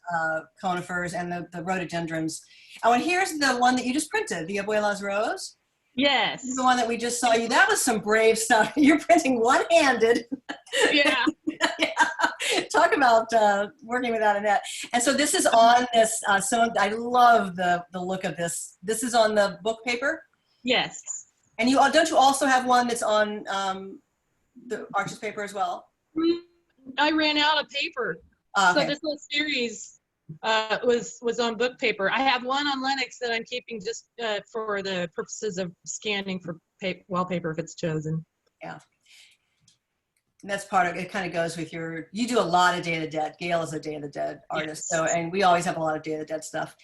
Speaker 1: conifers and the rhododendrons. Oh, and here's the one that you just printed, the Abuela's Rose.
Speaker 5: Yes.
Speaker 1: The one that we just saw you. That was some brave stuff. You're printing one-handed.
Speaker 5: Yeah.
Speaker 1: Yeah. Talk about working without a net. And so this is on this. So I love the look of this. This is on the book paper.
Speaker 5: Yes.
Speaker 1: And don't you also have one that's on the Arches paper as well?
Speaker 5: I ran out of paper.
Speaker 1: Okay.
Speaker 5: So this whole series was on book paper. I have one on Linux that I'm keeping just for the purposes of scanning for wallpaper if it's chosen.
Speaker 1: Yeah. And that's part of it. Kind of goes with you do a lot of Day of the Dead. Gail is a Day of the Dead artist.
Speaker 5: Yes.
Speaker 1: So, and we always have a lot of Day of the Dead stuff.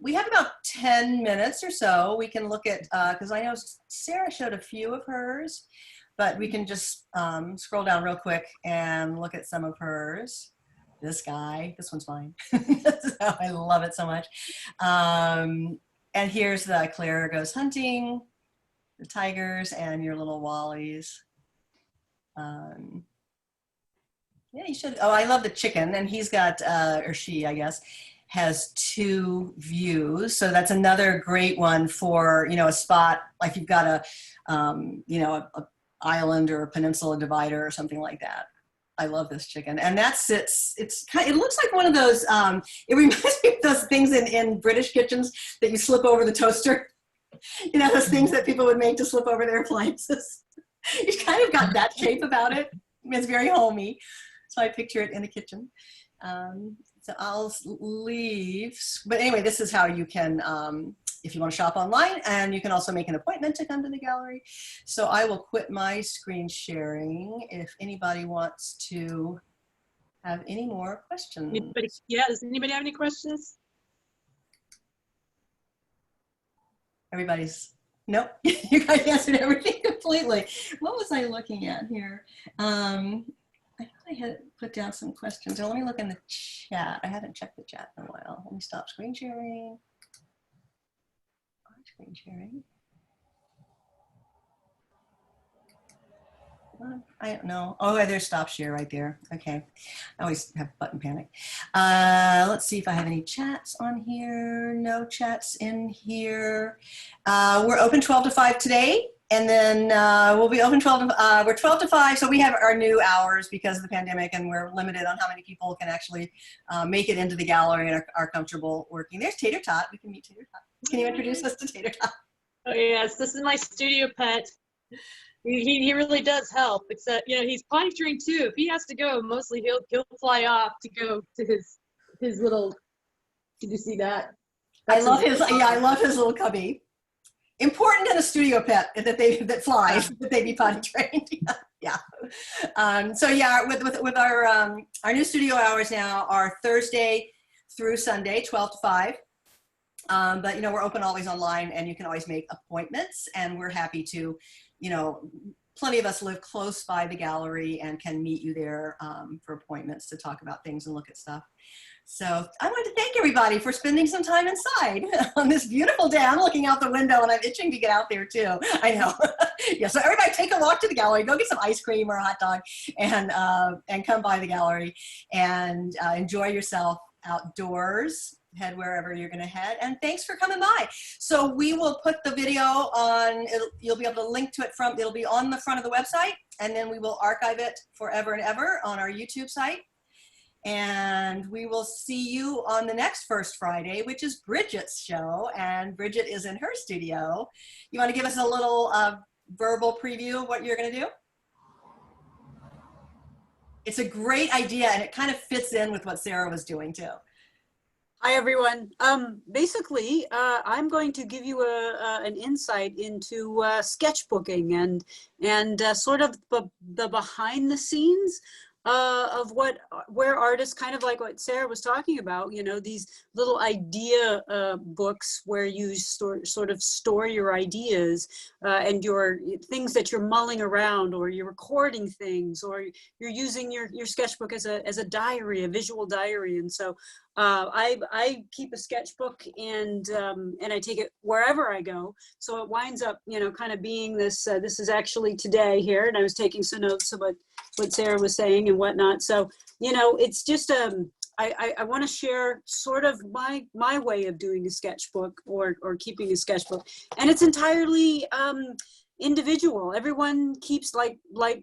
Speaker 1: We have about 10 minutes or so. We can look at, because I know Sara showed a few of hers, but we can just scroll down real quick and look at some of hers. This one's mine. I love it so much. And here's the Claire Goes Hunting, the tigers, and your little Wallies. Yeah, you should. Oh, I love the chicken, and he's got, or she, I guess, has 2 views. So that's another great one for, a spot, like you've got a island or a peninsula divider or something like that. I love this chicken. And that sits, it looks like one of those, it reminds me of those things in British kitchens that you slip over the toaster. Those things that people would make to slip over their appliances. It's kind of got that shape about it. It's very homey. So I picture it in the kitchen. So I'll leave. But anyway, this is how you can, if you want to shop online, and you can also make an appointment to come to the gallery. So I will quit my screen sharing if anybody wants to have any more questions.
Speaker 5: Does anybody have any questions?
Speaker 1: Everybody's, nope, you guys answered everything completely. What was I looking at here? I thought I had put down some questions. So let me look in the chat. I haven't checked the chat in a while. Let me stop screen sharing. Screen sharing. I don't know. Oh, there's stop share right there. Okay. I always have button panic. Let's see if I have any chats on here. No chats in here. We're open 12 to 5 today. And then we'll be open we're 12 to 5. So we have our new hours because of the pandemic, and we're limited on how many people can actually make it into the gallery and are comfortable working. There's Tater Tot. We can meet Tater Tot. Can you introduce us to Tater Tot?
Speaker 5: Oh yes, this is my studio pet. He really does help. Except he's potty trained too. If he has to go, mostly he'll fly off to go to his little. Did you see that?
Speaker 1: I love his little cubby. Important in a studio pet that flies, that they be potty trained. Yeah. So yeah, with our new studio hours now are Thursday through Sunday, 12 to 5. But we're open always online, and you can always make appointments, and we're happy to, plenty of us live close by the gallery and can meet you there for appointments to talk about things and look at stuff. So I want to thank everybody for spending some time inside on this beautiful day. I'm looking out the window and I'm itching to get out there too. I know. Yeah. So everybody take a walk to the gallery, go get some ice cream or a hot dog, and come by the gallery and enjoy yourself outdoors. Head wherever you're going to head. And thanks for coming by. So we will put the video on, you'll be able to link to it it'll be on the front of the website, and then we will archive it forever and ever on our YouTube site. And we will see you on the next First Friday, which is Bridget's show. And Bridget is in her studio. You want to give us a little verbal preview of what you're going to do? It's a great idea, and it kind of fits in with what Sara was doing too.
Speaker 7: Hi, everyone. Basically, I'm going to give you an insight into sketchbooking and sort of the behind the scenes where artists, kind of like what Sarah was talking about, you know, these little idea books where you sort of store your ideas and your things that you're mulling around, or you're recording things, or you're using your sketchbook as a diary, a visual diary. And so I keep a sketchbook, and I take it wherever I go. So it winds up, you know, kind of being this. This is actually today here, and I was taking some notes about what Sarah was saying and whatnot. So, you know, it's just I want to share sort of my way of doing a sketchbook, or keeping a sketchbook, and it's entirely individual. Everyone keeps, like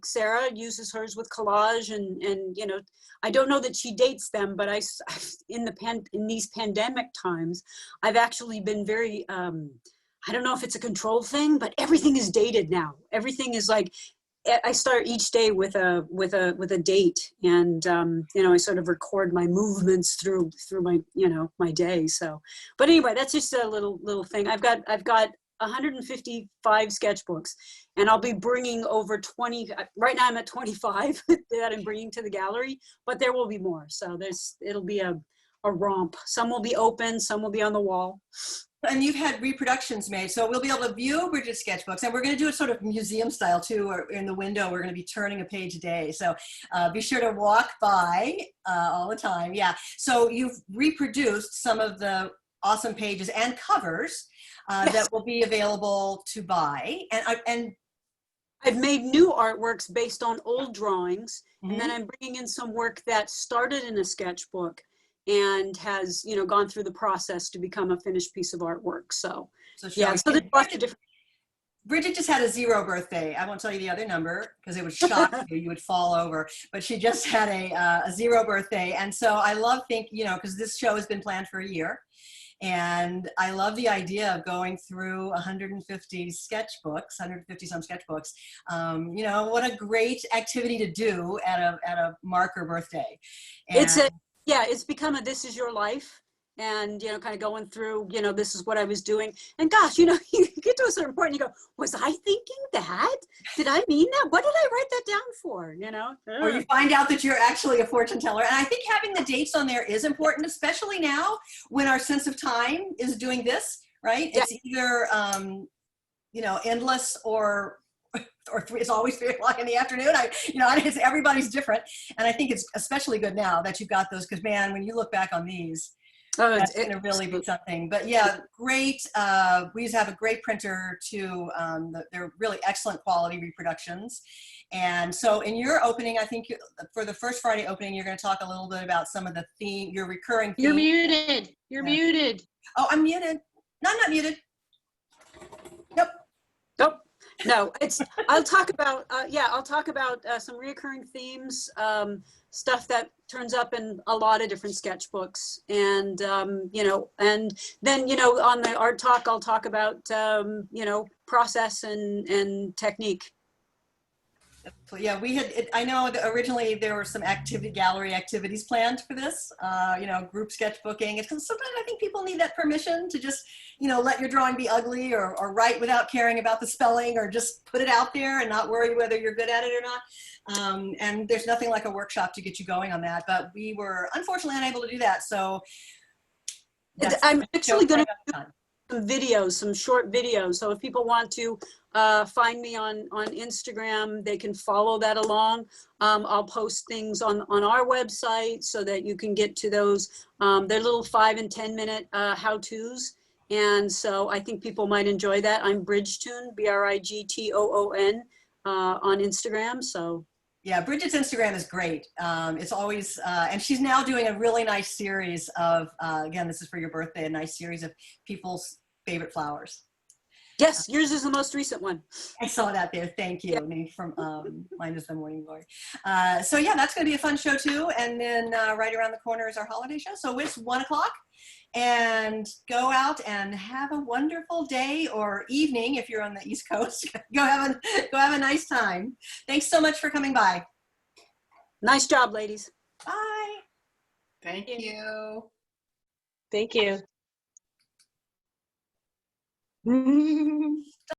Speaker 7: Sarah uses hers with collage, and you know, I don't know that she dates them, but in these pandemic times, I've actually been very I don't know if it's a control thing, but everything is dated now. Everything is like, I start each day with a date, and you know, I sort of record my movements through my, you know, my day. So, but anyway, that's just a little thing. I've got 155 sketchbooks, and I'll be bringing over 20. Right now I'm at 25 that I'm bringing to the gallery, but there will be more. So it'll be a romp. Some will be open, some will be on the wall.
Speaker 1: And you've had reproductions made, so we'll be able to view Bridget's sketchbooks, and we're going to do it sort of museum style too, or in the window. We're going to be turning a page a day, so be sure to walk by all the time. Yeah, so you've reproduced some of the awesome pages and covers
Speaker 7: Yes.
Speaker 1: that will be available to buy, and
Speaker 7: I've made new artworks based on old drawings, and then I'm bringing in some work that started in a sketchbook and has, you know, gone through the process to become a finished piece of artwork. So yeah, so there's lots of different.
Speaker 1: Bridget just had a 0 birthday. I won't tell you the other number because it would shock you. You would fall over. But she just had a 0 birthday. And so I love you know, because this show has been planned for a year. And I love the idea of going through 150 sketchbooks, 150 some sketchbooks. You know, what a great activity to do at a marker birthday. And
Speaker 7: it's become a this is your life. And, you know, kind of going through, you know, this is what I was doing. And gosh, you know, you get to a certain point and you go, was I thinking that? Did I mean that? What did I write that down for? You know?
Speaker 1: Or you find out that you're actually a fortune teller. And I think having the dates on there is important, especially now when our sense of time is doing this, right?
Speaker 7: Yeah.
Speaker 1: It's either, you know, endless or it's always 3 o'clock in the afternoon. You know, everybody's different. And I think it's especially good now that you've got those, because man, when you look back on these, that's going to really be something. But yeah, great. We have a great printer too. They're really excellent quality reproductions. And so in your opening, I think for the first Friday opening, you're going to talk a little bit about some of the your recurring themes.
Speaker 5: You're muted. You're muted.
Speaker 1: Oh, I'm muted. No, I'm not muted. Nope.
Speaker 7: Nope. No, I'll talk about, I'll talk about some reoccurring themes, stuff that turns up in a lot of different sketchbooks. And, you know, and then, you know, on the art talk, I'll talk about, you know, process and technique.
Speaker 1: Yeah, I know that originally there were some gallery activities planned for this, you know, group sketchbooking. It's because sometimes I think people need that permission to just, you know, let your drawing be ugly or write without caring about the spelling, or just put it out there and not worry whether you're good at it or not. And there's nothing like a workshop to get you going on that, but we were unfortunately unable to do that. So
Speaker 7: I'm actually going to do some videos, some short videos. So if people want to find me on Instagram, they can follow that along. I'll post things on our website so that you can get to those. They're little 5 and 10 minute how-tos. And so I think people might enjoy that. I'm Bridgetoon, BRIGTOON on Instagram. So
Speaker 1: yeah, Bridget's Instagram is great. It's always, and she's now doing a really nice series of, again, this is for your birthday, a nice series of people's favorite flowers.
Speaker 7: Yes, yours is the most recent one.
Speaker 1: I saw that there. Thank you. Named from mine is the Morning Glory. So yeah, that's going to be a fun show too. And then right around the corner is our holiday show. So it's 1 o'clock, and go out and have a wonderful day or evening if you're on the East Coast. go have a nice time. Thanks so much for coming by.
Speaker 7: Nice job, ladies.
Speaker 1: Bye.
Speaker 2: Thank you.
Speaker 5: Thank you.